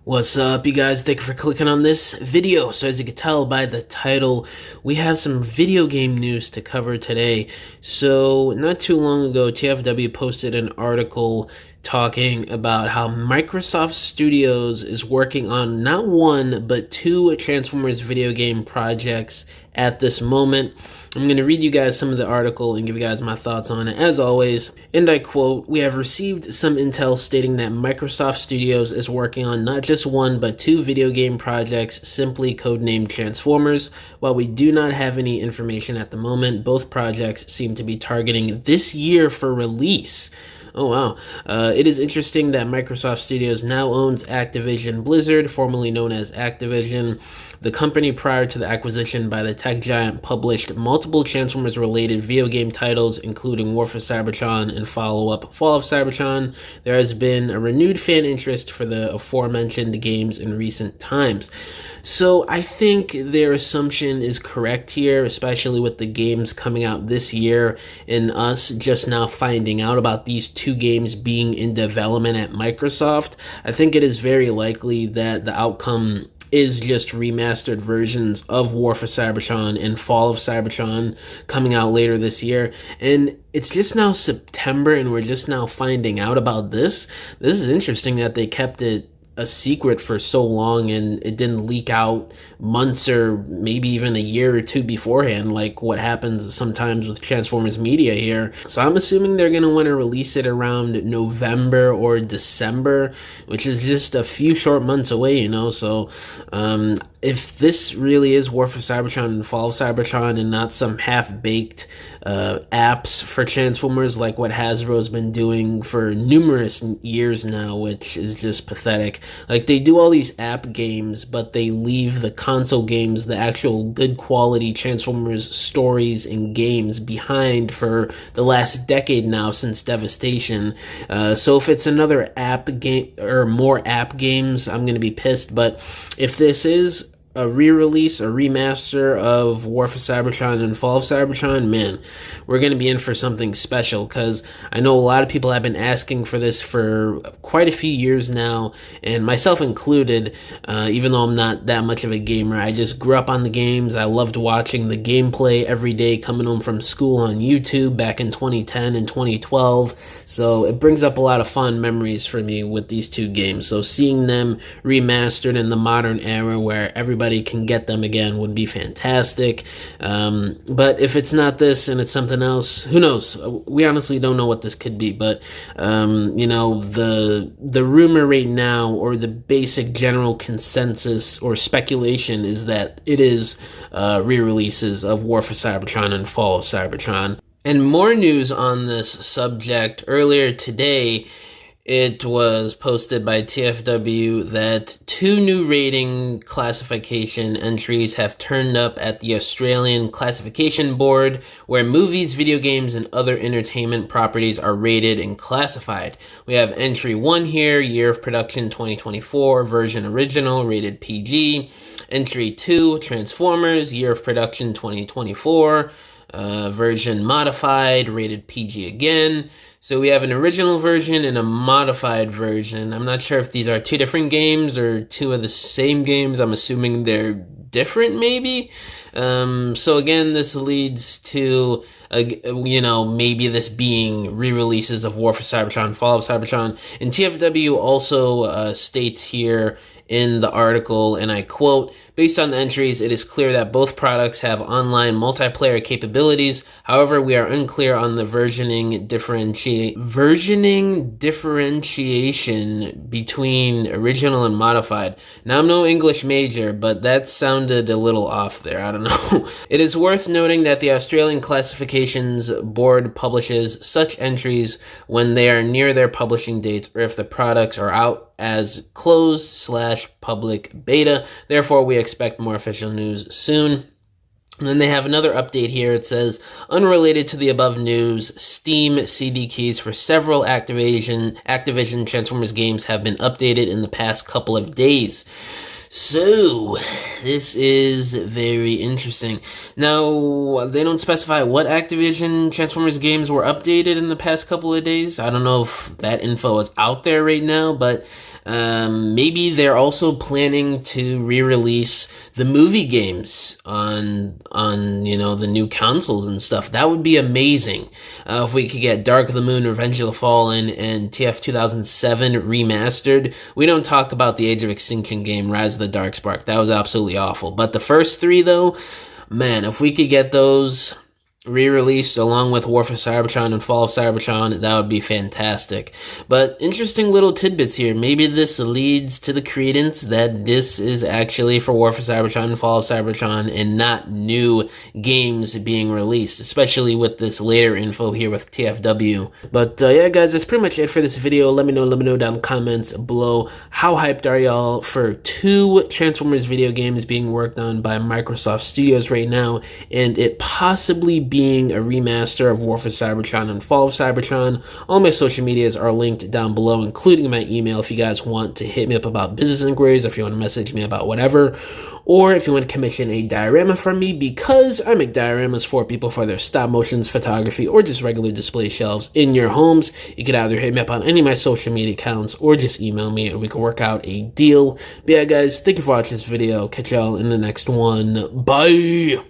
What's up, you guys? Thank you for clicking on this video. So as you can tell by the title, we have some video game news to cover today. So not too long ago, TFW posted an article talking about how Microsoft Studios is working on not one, but two Transformers video game projects at this moment. I'm going to read you guys some of the article and give you guys my thoughts on it as always. And I quote, "We have received some intel stating that Microsoft Studios is working on not just one but two video game projects simply codenamed Transformers. While we do not have any information at the moment, both projects seem to be targeting this year for release." Oh wow. It is interesting that Microsoft Studios now owns Activision Blizzard, formerly known as Activision. The company prior to the acquisition by the tech giant published multiple Transformers-related video game titles, including War for Cybertron and follow-up Fall of Cybertron. There has been a renewed fan interest for the aforementioned games in recent times. So I think their assumption is correct here, especially with the games coming out this year and us just now finding out about these two games being in development at Microsoft. I think it is very likely that the outcome is just remastered versions of War for Cybertron and Fall of Cybertron coming out later this year. And it's just now September and we're just now finding out about this. This is interesting that they kept it a secret for so long and it didn't leak out months or maybe even a year or two beforehand, like what happens sometimes with Transformers media here. So I'm assuming they're going to want to release it around November or December, which is just a few short months away, you know. So if this really is War for Cybertron and Fall of Cybertron and not some half-baked apps for Transformers like what Hasbro's been doing for numerous years now, which is just pathetic. Like, they do all these app games, but they leave the console games, the actual good quality Transformers stories and games behind for the last decade now since Devastation. So if it's another app game or more app games, I'm going to be pissed. But if this is a re-release, a remaster of War for Cybertron and Fall of Cybertron, man, we're going to be in for something special, because I know a lot of people have been asking for this for quite a few years now, and myself included, even though I'm not that much of a gamer. I just grew up on the games. I loved watching the gameplay every day coming home from school on YouTube back in 2010 and 2012, so it brings up a lot of fond memories for me with these two games. So seeing them remastered in the modern era where everybody can get them again would be fantastic. But if it's not this and it's something else, who knows? We honestly don't know what this could be. But you know, the rumor right now, or the basic general consensus or speculation, is that it is re-releases of War for Cybertron and Fall of Cybertron. And more news on this subject. Earlier today, it was posted by TFW that two new rating classification entries have turned up at the Australian Classification Board, where movies, video games, and other entertainment properties are rated and classified. We have entry 1 here, year of production 2024, version original, rated PG. Entry 2, Transformers, year of production 2024, version modified, rated PG again. So we have an original version and a modified version. I'm not sure if these are two different games or two of the same games. I'm assuming they're different, maybe. So again, this leads to, you know, maybe this being re-releases of War for Cybertron, Fall of Cybertron. And TFW also states here in the article, and I quote, "Based on the entries, it is clear that both products have online multiplayer capabilities. However, we are unclear on the versioning differentiation between original and modified." Now, I'm no English major, but that sounded a little off there. I don't know. It is worth noting that the Australian Classifications Board publishes such entries when they are near their publishing dates, or if the products are out as closed/public beta. Therefore, we expect more official news soon. And then they have another update here. It says, unrelated to the above news, Steam CD keys for several Activision Transformers games have been updated in the past couple of days. So, this is very interesting. Now, they don't specify what Activision Transformers games were updated in the past couple of days. I don't know if that info is out there right now, but Maybe they're also planning to re-release the movie games on the new consoles and stuff. That would be amazing. If we could get Dark of the Moon, Revenge of the Fallen, and TF 2007 remastered. We don't talk about the Age of Extinction game, Rise of the Darkspark. That was absolutely awful. But the first three, though, man, if we could get those re-released along with War for Cybertron and Fall of Cybertron, that would be fantastic. But interesting little tidbits here. Maybe this leads to the credence that this is actually for War for Cybertron and Fall of Cybertron and not new games being released, especially with this later info here with TFW. But yeah, guys, that's pretty much it for this video. Let me know down in the comments below, how hyped are y'all for 2 Transformers video games being worked on by Microsoft Studios right now, and it possibly being a remaster of War for Cybertron and Fall of Cybertron. All my social medias are linked down below, including my email if you guys want to hit me up about business inquiries, if you want to message me about whatever, or if you want to commission a diorama from me, because I make dioramas for people for their stop motions, photography, or just regular display shelves in your homes. You could either hit me up on any of my social media accounts or just email me and we can work out a deal. But yeah, guys, thank you for watching this video. Catch y'all in the next one. Bye!